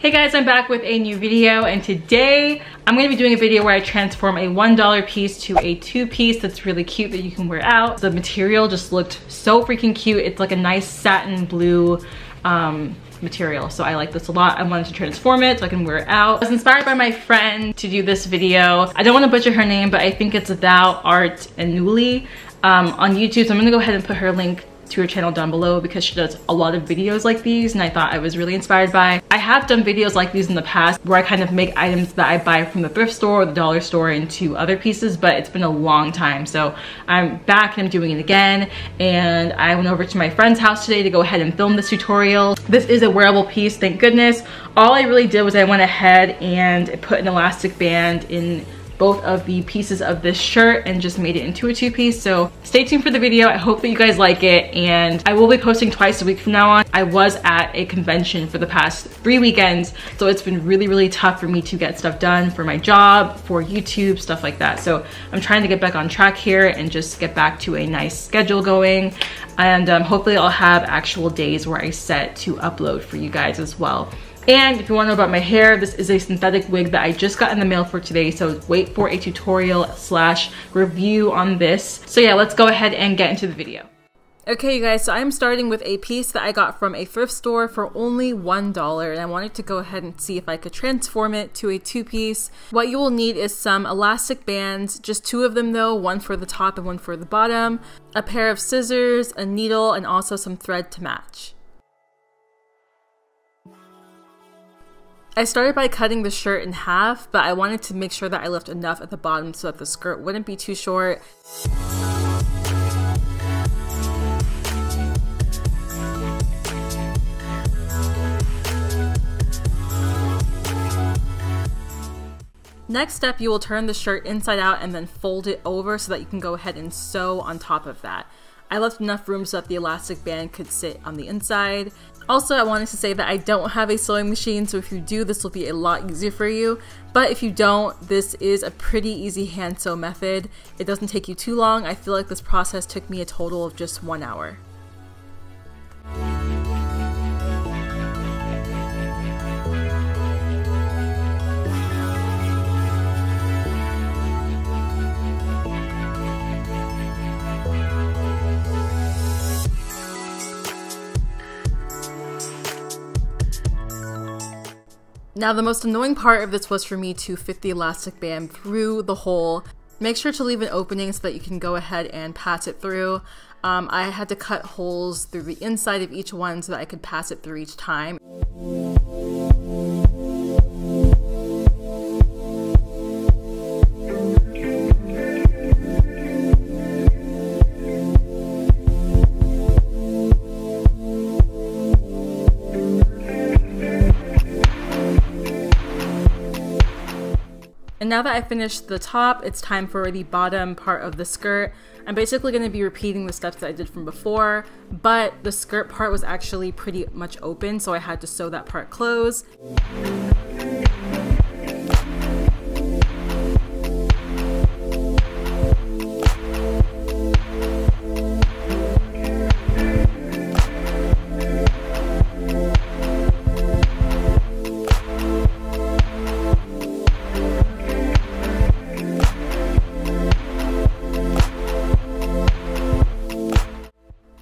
Hey guys, I'm back with a new video, and today I'm going to be doing a video where I transform a $1 piece to a 2-piece that's really cute that you can wear out. The material just looked so freaking cute. It's like a nice satin blue material, so I like this a lot. I wanted to transform it so I can wear it out. I was inspired by my friend to do this video. I don't want to butcher her name, but I think it's Thouartanuli on YouTube, so I'm going to go ahead and put her link to her channel down below because she does a lot of videos like these, and I thought I was really inspired by. I have done videos like these in the past where I kind of make items that I buy from the thrift store or the dollar store into other pieces, but it's been a long time, so I'm back and I'm doing it again. And I went over to my friend's house today to go ahead and film this tutorial. This is a wearable piece, thank goodness. All I really did was I went ahead and put an elastic band in both of the pieces of this shirt and just made it into a 2-piece. So stay tuned for the video. I hope that you guys like it, and I will be posting twice a week from now on. I was at a convention for the past 3 weekends, so it's been really tough for me to get stuff done for my job, for YouTube, stuff like that. So I'm trying to get back on track here and just get back to a nice schedule going, and hopefully I'll have actual days where I set to upload for you guys as well. And if you want to know about my hair, this is a synthetic wig that I just got in the mail for today, so wait for a tutorial / review on this. So yeah, let's go ahead and get into the video. Okay you guys, so I'm starting with a piece that I got from a thrift store for only $1, and I wanted to go ahead and see if I could transform it to a 2-piece. What you will need is some elastic bands, just 2 of them though, one for the top and one for the bottom, a pair of scissors, a needle, and also some thread to match. I started by cutting the shirt in half, but I wanted to make sure that I left enough at the bottom so that the skirt wouldn't be too short. Next step, you will turn the shirt inside out and then fold it over so that you can go ahead and sew on top of that. I left enough room so that the elastic band could sit on the inside. Also, I wanted to say that I don't have a sewing machine, so if you do, this will be a lot easier for you. But if you don't, this is a pretty easy hand sew method. It doesn't take you too long. I feel like this process took me a total of just 1 hour. Now the most annoying part of this was for me to fit the elastic band through the hole. Make sure to leave an opening so that you can go ahead and pass it through. I had to cut holes through the inside of each one so that I could pass it through each time. And now that I finished the top, it's time for the bottom part of the skirt. I'm basically going to be repeating the steps that I did from before, but the skirt part was actually pretty much open, so I had to sew that part closed.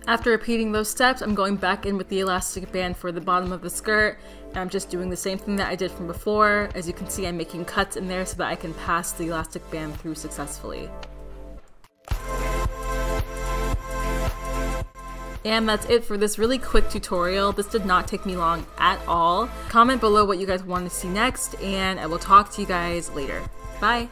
After repeating those steps, I'm going back in with the elastic band for the bottom of the skirt, and I'm just doing the same thing that I did from before. As you can see, I'm making cuts in there so that I can pass the elastic band through successfully. And that's it for this really quick tutorial. This did not take me long at all. Comment below what you guys want to see next, and I will talk to you guys later. Bye!